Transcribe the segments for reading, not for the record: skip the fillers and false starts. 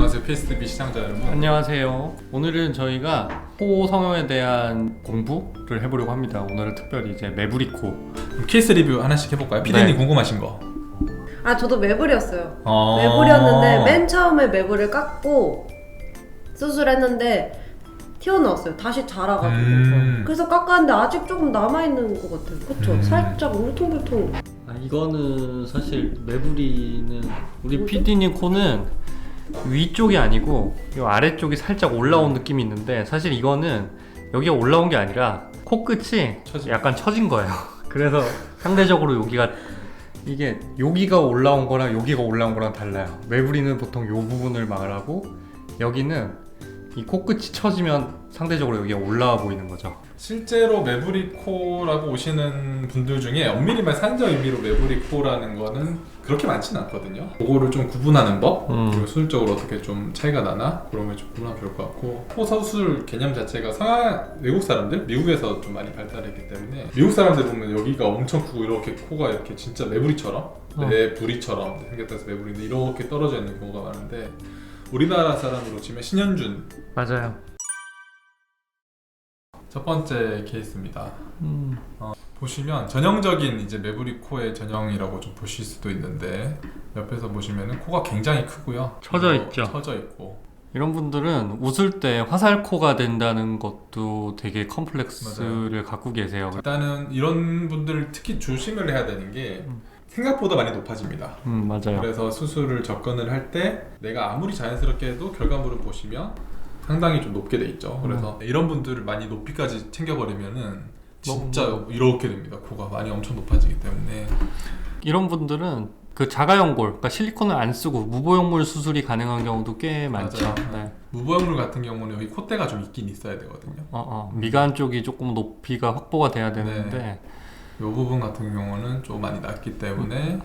안녕하세요, PSB 시청자 여러분. 안녕하세요. 오늘은 저희가 코 성형에 대한 공부를 해보려고 합니다. 오늘은 특별히 이제 매부리코 케이스 리뷰 하나씩 해볼까요? 피디님 네. 궁금하신 거. 저도 매불이었어요. 매불이었는데 맨 처음에 매불을 깎고 수술했는데 튀어나왔어요. 다시 자라가지고. 그래서 깎았는데 아직 조금 남아있는 것 같아요. 그쵸? 살짝 울퉁불퉁. 이거는 사실 매부리는 우리 뭐죠? PD님 코는 위쪽이 아니고 이 아래쪽이 살짝 올라온 느낌이 있는데, 사실 이거는 여기가 올라온 게 아니라 코끝이 약간 처진 거예요. 그래서 상대적으로 이게 여기가 올라온 거랑 여기가 올라온 거랑 달라요. 매부리는 보통 이 부분을 말하고, 여기는 이 코끝이 처지면 상대적으로 여기가 올라와 보이는 거죠. 실제로 매부리코라고 오시는 분들 중에 엄밀히 말 산적 의미로 매부리코라는 거는 그렇게 많지는 않거든요. 그거를 좀 구분하는 법, 그리고 수술적으로 어떻게 좀 차이가 나나 그런 걸 좀 구분하면 좋을 것 같고, 코 수술 개념 자체가 외국 사람들, 미국에서 좀 많이 발달했기 때문에 미국 사람들 보면 여기가 엄청 크고 이렇게 코가 이렇게 진짜 매부리처럼 매부리처럼 생겼다서 매부리인데 이렇게 떨어져 있는 경우가 많은데, 우리나라 사람으로 치면 신현준 맞아요. 첫 번째 케이스입니다. 보시면 전형적인 이제 매부리코의 전형이라고 좀 보실 수도 있는데, 옆에서 보시면은 코가 굉장히 크고요. 처져 있죠. 처져 있고. 이런 분들은 웃을 때 화살코가 된다는 것도 되게 컴플렉스를 맞아요. 갖고 계세요. 일단은 이런 분들 특히 조심을 해야 되는 게 생각보다 많이 높아집니다. 맞아요. 그래서 수술을 접근을 할 때 내가 아무리 자연스럽게 해도 결과물을 보시면 상당히 좀 높게 돼 있죠. 그래서 이런 분들을 많이 높이까지 챙겨버리면은 진짜 이렇게 됩니다. 코가 많이 엄청 높아지기 때문에. 이런 분들은 그 자가연골, 그러니까 실리콘을 안 쓰고 무보형물 수술이 가능한 경우도 꽤 많죠. 네. 무보형물 같은 경우는 여기 콧대가 좀 있긴 있어야 되거든요. 미간 쪽이 조금 높이가 확보가 돼야 되는데, 이 부분 같은 경우는 좀 많이 낮기 때문에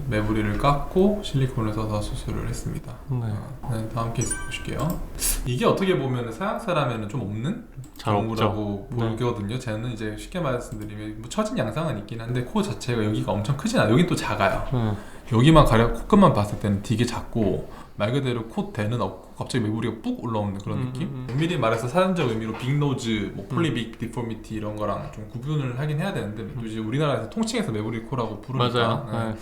매부리를 깎고 실리콘을 써서 수술을 했습니다. 네, 다음 케이스 보실게요. 이게 어떻게 보면 서양 사람에는 좀 없는 경우라고 보거든요. 저는 이제 쉽게 말씀드리면 뭐 처진 양상은 있긴 한데 코 자체가 여기가 엄청 크진 않아요. 여긴 또 작아요. 여기만 가려 코끝만 봤을 때는 되게 작고, 말 그대로 콧대는 없고 갑자기 매부리가 뿍 올라오는 그런 느낌? 엄밀히 말해서 사전적 의미로 빅노즈, 뭐 폴리빅 디포미티 이런 거랑 좀 구분을 하긴 해야 되는데, 또 이제 우리나라에서 통칭해서 매부리코라고 부르니까 맞아요.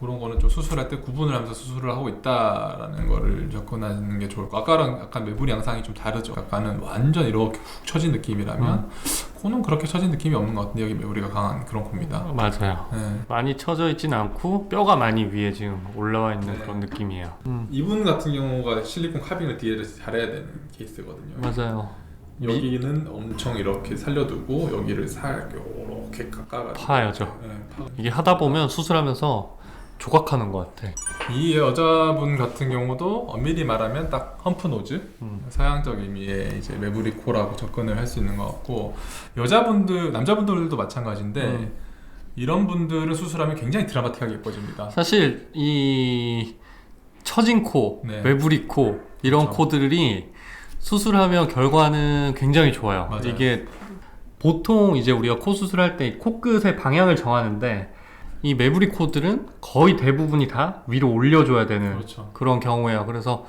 그런 거는 좀 수술할 때 구분을 하면서 수술을 하고 있다라는 거를 접근하는 게 좋을 것 같아요. 아까랑 약간 매부리 양상이 좀 다르죠. 아까는 완전 이렇게 훅 처진 느낌이라면 코는 그렇게 처진 느낌이 없는 것 같은데, 여기 매부리가 강한 그런 코입니다. 맞아요. 네. 많이 처져 있진 않고 뼈가 많이 위에 지금 올라와 있는 그런 느낌이에요. 이분 같은 경우가 실리콘 카빙을 뒤에 잘해야 되는 케이스거든요. 맞아요. 여기는 엄청 이렇게 살려두고 여기를 살짝 이렇게 깎아가지고 파야죠. 네, 이게 하다 보면 수술하면서 조각하는 것 같아. 이 여자분 같은 경우도 엄밀히 말하면 딱 험프노즈, 서양적 의미의 이제 매부리코라고 접근을 할 수 있는 것 같고, 남자분들도 마찬가지인데 이런 분들은 수술하면 굉장히 드라마틱하게 예뻐집니다. 사실 이 처진 코, 매부리 코 이런 그렇죠. 코들이 수술하면 결과는 굉장히 좋아요. 맞아요. 이게 보통 이제 우리가 코 수술할 때 코끝의 방향을 정하는데, 이 매부리 코들은 거의 대부분이 다 위로 올려줘야 되는 그런 경우예요. 그래서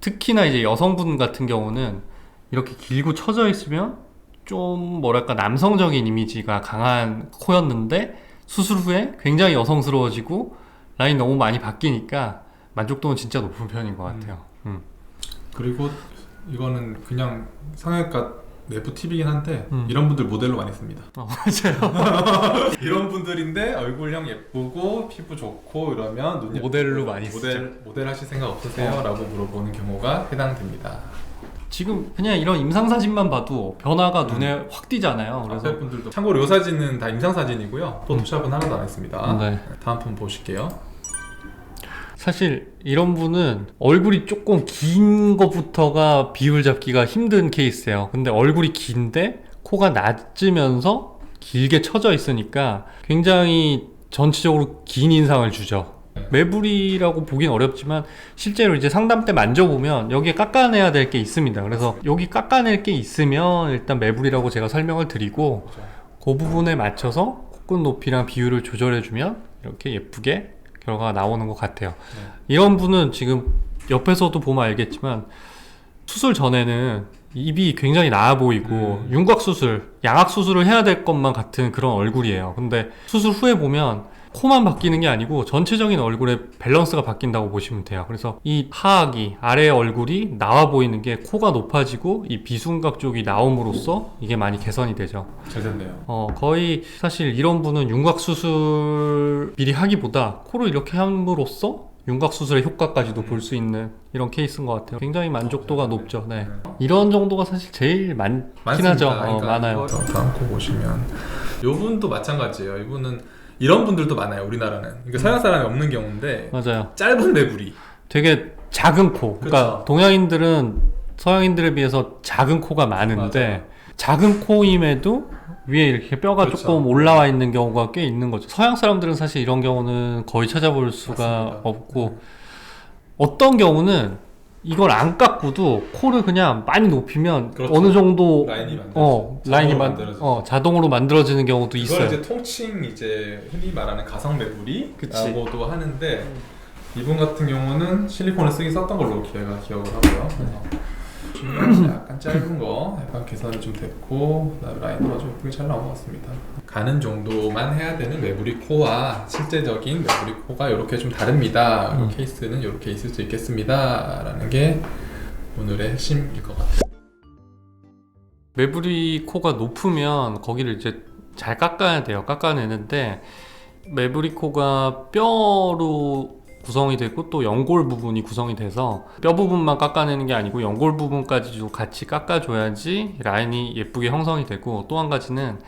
특히나 이제 여성분 같은 경우는 이렇게 길고 처져 있으면 좀 뭐랄까 남성적인 이미지가 강한 코였는데, 수술 후에 굉장히 여성스러워지고 라인 너무 많이 바뀌니까 만족도는 진짜 높은 편인 것 같아요. 그리고 이거는 그냥 성형외과 내부 팁이긴 한데 이런 분들 모델로 많이 씁니다. 맞아요. 이런 분들인데 얼굴형 예쁘고 피부 좋고 이러면 눈 모델로 많이 쓰죠. 모델 하실 생각 없으세요? 라고 물어보는 경우가 해당됩니다. 지금 그냥 이런 임상사진만 봐도 변화가 눈에 확 띄잖아요. 그래서 앞에 분들도 참고로 이 사진은 다 임상사진이고요. 포토샵은 하나도 안 했습니다. 네. 다음 분 보실게요. 사실 이런 분은 얼굴이 조금 긴 것부터가 비율 잡기가 힘든 케이스예요. 근데 얼굴이 긴데 코가 낮으면서 길게 처져 있으니까 굉장히 전체적으로 긴 인상을 주죠. 매부리라고 보긴 어렵지만 실제로 이제 상담 때 만져보면 여기에 깎아내야 될 게 있습니다. 그래서 여기 깎아낼 게 있으면 일단 매부리라고 제가 설명을 드리고, 그 부분에 맞춰서 코끝 높이랑 비율을 조절해주면 이렇게 예쁘게 결과가 나오는 것 같아요. 이런 분은 지금 옆에서도 보면 알겠지만 수술 전에는 입이 굉장히 나아 보이고 윤곽 수술, 양악 수술을 해야 될 것만 같은 그런 얼굴이에요. 근데 수술 후에 보면 코만 바뀌는 게 아니고 전체적인 얼굴의 밸런스가 바뀐다고 보시면 돼요. 그래서 이 하악이 아래 얼굴이 나와 보이는 게 코가 높아지고 이 비순각 쪽이 나옴으로써 이게 많이 개선이 되죠. 잘 됐네요. 거의 사실 이런 분은 윤곽 수술 미리 하기보다 코를 이렇게 함으로써 윤곽 수술의 효과까지도 볼 수 있는 이런 케이스인 것 같아요. 굉장히 만족도가 높죠. 네. 이런 정도가 사실 제일 많긴 하죠. 그러니까 많아요. 다음 코 보시면 이분도 마찬가지예요. 이분은 이런 분들도 많아요. 우리나라는. 그러니까 서양 사람이 없는 경우인데 맞아요. 짧은 매부리. 되게 작은 코. 그러니까 그쵸. 동양인들은 서양인들에 비해서 작은 코가 많은데 맞아요. 작은 코임에도 위에 이렇게 뼈가 그렇죠. 조금 올라와 있는 경우가 꽤 있는 거죠. 서양 사람들은 사실 이런 경우는 거의 찾아볼 수가 맞습니다. 없고 어떤 경우는 이걸 안 깎고도 코를 그냥 많이 높이면 그렇죠. 어느 정도 라인이 만들어져요. 라인이 자동으로 만들어져요. 자동으로 만들어지는 경우도 이걸 있어요. 이제 통칭 이제 흔히 말하는 가상 그치. 매부리라고도 하는데 이분 같은 경우는 실리콘을 쓰기 썼던 걸로 제가 기억을 하고요. 그래서 약간 짧은 거 약간 개선이 좀 됐고 그다음에 라인도 아주 예쁘게 잘 나온 것 같습니다. 가는 정도만 해야 되는 매부리 코와 실제적인 매부리 코가 이렇게 좀 다릅니다. 이 케이스는 이렇게 있을 수 있겠습니다. 라는 게 오늘의 핵심일 것 같아요. 매부리 코가 높으면 거기를 이제 잘 깎아야 돼요. 깎아내는데 매부리 코가 뼈로 구성이 되고 또 연골 부분이 구성이 돼서 뼈 부분만 깎아내는 게 아니고 연골 부분까지도 같이 깎아줘야지 라인이 예쁘게 형성이 되고 또 한 가지는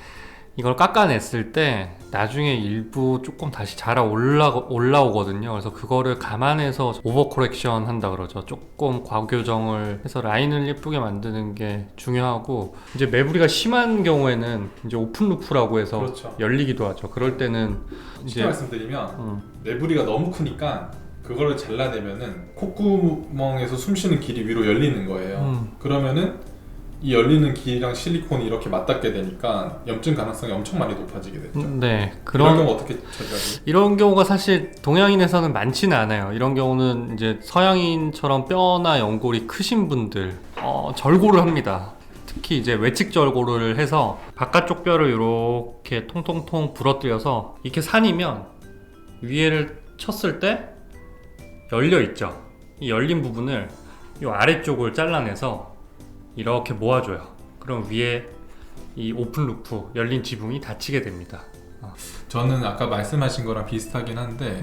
이걸 깎아냈을 때 나중에 일부 조금 다시 자라 올라오거든요. 그래서 그거를 감안해서 오버 코렉션 한다 그러죠. 조금 과교정을 해서 라인을 예쁘게 만드는 게 중요하고 이제 매부리가 심한 경우에는 이제 오픈 루프라고 해서 그렇죠. 열리기도 하죠. 그럴 때는 쉽게 이제 말씀드리면 매부리가 너무 크니까 그거를 잘라내면은 콧구멍에서 숨쉬는 길이 위로 열리는 거예요. 그러면은 이 열리는 길이랑 실리콘이 이렇게 맞닿게 되니까 염증 가능성이 엄청 많이 높아지게 됐죠. 네, 그런 경우 어떻게 처리하죠? 이런 경우가 사실 동양인에서는 많지는 않아요. 이런 경우는 이제 서양인처럼 뼈나 연골이 크신 분들 절골을 합니다. 특히 이제 외측 절골을 해서 바깥쪽 뼈를 이렇게 통통통 부러뜨려서 이렇게 산이면 위에를 쳤을 때 열려 있죠. 이 열린 부분을 이 아래쪽을 잘라내서 이렇게 모아줘요. 그럼 위에 이 오픈 루프 열린 지붕이 닫히게 됩니다. 저는 아까 말씀하신 거랑 비슷하긴 한데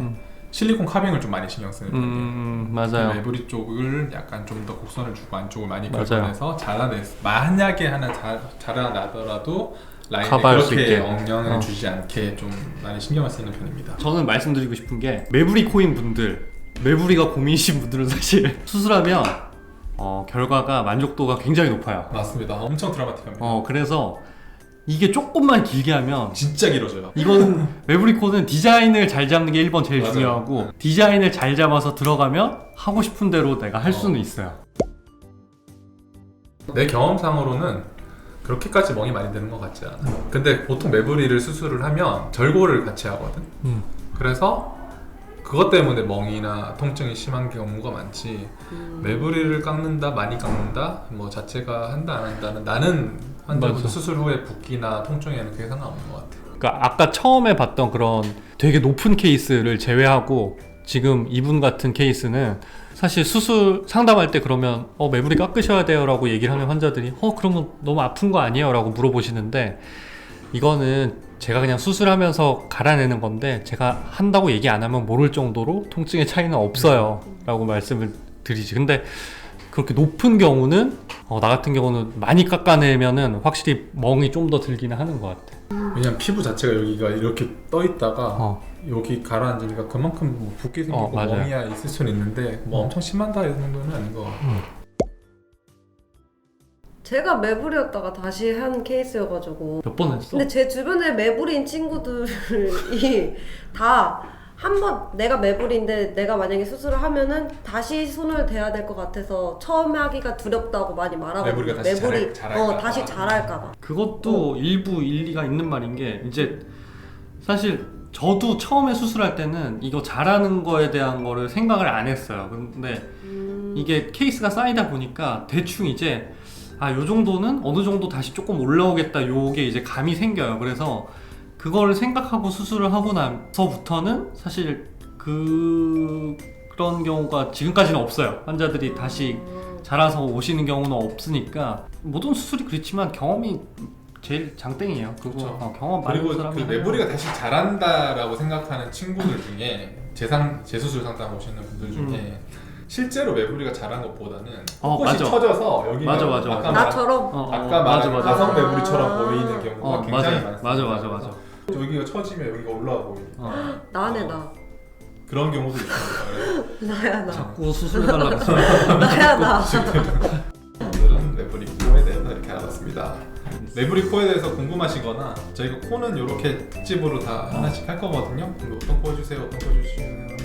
실리콘 카빙을 좀 많이 신경 쓰는 편이에요. 맞아요. 매부리 쪽을 약간 좀 더 곡선을 주고 안쪽을 많이 맞아요. 긁어내서 만약에 하나 자라나더라도 라인에 커버할 수 그렇게 있게. 영향을 주지 않게 좀 많이 신경을 쓰는 편입니다. 저는 말씀드리고 싶은 게 매부리 코인 분들, 매부리가 고민이신 분들은 사실 수술하면 결과가 만족도가 굉장히 높아요. 맞습니다. 엄청 드라마틱합니다. 그래서 이게 조금만 길게 하면 진짜 길어져요. 이건 매부리 코는 디자인을 잘 잡는 게 1번 제일 맞아요. 중요하고 디자인을 잘 잡아서 들어가면 하고 싶은 대로 내가 할 수는 있어요. 내 경험상으로는 그렇게까지 멍이 많이 드는 것 같지 않아. 근데 보통 매부리를 수술을 하면 절골을 같이 하거든. 그래서 그것 때문에 멍이나 통증이 심한 경우가 많지. 매부리를 깎는다, 많이 깎는다, 뭐 자체가 한다 안 한다는 나는 환자분 맞아. 수술 후에 붓기나 통증에는 그게 상관없는 것 같아. 그러니까 아까 처음에 봤던 그런 되게 높은 케이스를 제외하고 지금 이분 같은 케이스는 사실 수술 상담할 때 그러면 매부리 깎으셔야 돼요 라고 얘기를 하면 환자들이 그러면 너무 아픈 거 아니에요? 라고 물어보시는데 이거는 제가 그냥 수술하면서 갈아내는 건데 제가 한다고 얘기 안 하면 모를 정도로 통증의 차이는 없어요 라고 말씀을 드리지. 근데 그렇게 높은 경우는 나 같은 경우는 많이 깎아내면은 확실히 멍이 좀 더 들기는 하는 것 같아. 왜냐면 피부 자체가 여기가 이렇게 떠 있다가 여기 가라앉으니까 그만큼 뭐 붓기 생기고 맞아요. 멍이야 있을 수는 있는데 뭐 엄청 심하다 이 정도는 아닌 것 같고. 제가 매부리였다가 다시 한 케이스여가지고. 몇 번 했어? 근데 제 주변에 매부리인 친구들이 다 한 번 내가 매부리인데 내가 만약에 수술을 하면은 다시 손을 대야 될 것 같아서 처음 하기가 두렵다고 많이 말하거든요. 매부리가 다시 자랄까 봐. 다시 자랄까 봐. 그것도 일부 일리가 있는 말인 게 이제 사실 저도 처음에 수술할 때는 이거 잘하는 거에 대한 거를 생각을 안 했어요. 근데 이게 케이스가 쌓이다 보니까 대충 이제 요 정도는 어느 정도 다시 조금 올라오겠다 요게 이제 감이 생겨요. 그래서 그걸 생각하고 수술을 하고 나서부터는 사실 그런 경우가 지금까지는 없어요. 환자들이 다시 자라서 오시는 경우는 없으니까 모든 수술이 그렇지만 경험이 제일 장땡이에요. 그거 경험 많은 그리고 사람이 그 메모리가 다시 자란다라고 생각하는 친구들 중에 재수술 상담 오시는 분들 중에 실제로 메모리가 자란 것보다는 꽃이 맞아. 터져서 여기가 맞아. 아까 나처럼 아까 말한 가성 메모리처럼 보이는 경우가 굉장히 많습니다. 맞아. 여기가 처지면 여기가 올라와 보이니까 나네 나. 그런 경우도 있습니다. 나야 나. 자꾸 수술해달라고 했어. 나야 나. 오늘은 메모리 코에 대해서 이렇게 알아봤습니다. 메모리 코에 대해서 궁금하시거나 저희가 코는 이렇게 특집으로 다 하나씩 할 거거든요. 어떤 코 해주세요, 어떤 코 해주시면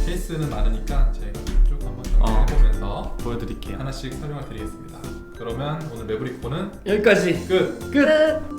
케이스는 많으니까 저희가 쭉 한번 정리해보면서 보여드릴게요. 하나씩 설명을 드리겠습니다. 그러면 오늘 메모리 코는 여기까지 끝! 끝.